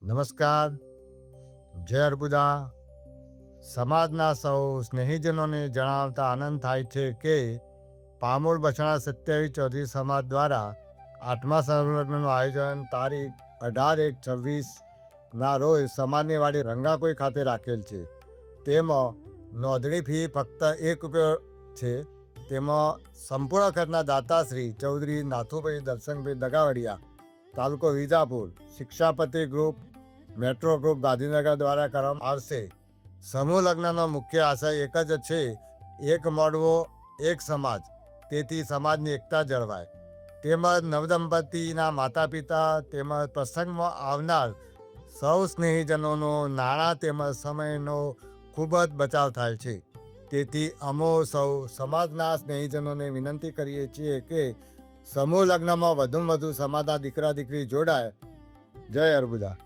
નમસ્કાર. જય અર્બુદા. સમાજના સૌ સ્નેહીજનોને જણાવતા આનંદ થાય છે કે પામોડ બછડા 27 ચૌધરી સમાજ દ્વારા 8મા સંલગ્નનું આયોજન તારીખ 18/1/26 ના રોજ સમાજની વાડી રંગાકોઈ ખાતે રાખેલ છે. તેમાં નોંધણી ફી ફક્ત ₹1 છે. તેમાં સંપૂર્ણ ખર્ચના દાતાશ્રી ચૌધરી નાથુભાઈ દર્શનભાઈ દગાવડિયા, તાલુકો Vijapur, Shikshapati group, metro group Gandhinagar દ્વારા કરવામાં આવશે. સમૂહ લગ્નનો મુખ્ય આશય એક જ છે, એક મળવો એક સમાજ. તેથી સમાજની એકતા જળવાય. તેમજ નવદંપતિના માતા પિતા તેમજ પ્રસંગમાં આવનાર સૌ સ્નેહીજનોનો નાણાં તેમજ સમયનો ખૂબ જ બચાવ થાય છે. તેથી અમો સૌ સમાજના સ્નેહીજનોને વિનંતી કરીએ છીએ કે સમૂહ લગ્નમાં વધુમાં વધુ સમાજના દીકરા દીકરી જોડાય. જય અર્બુદા.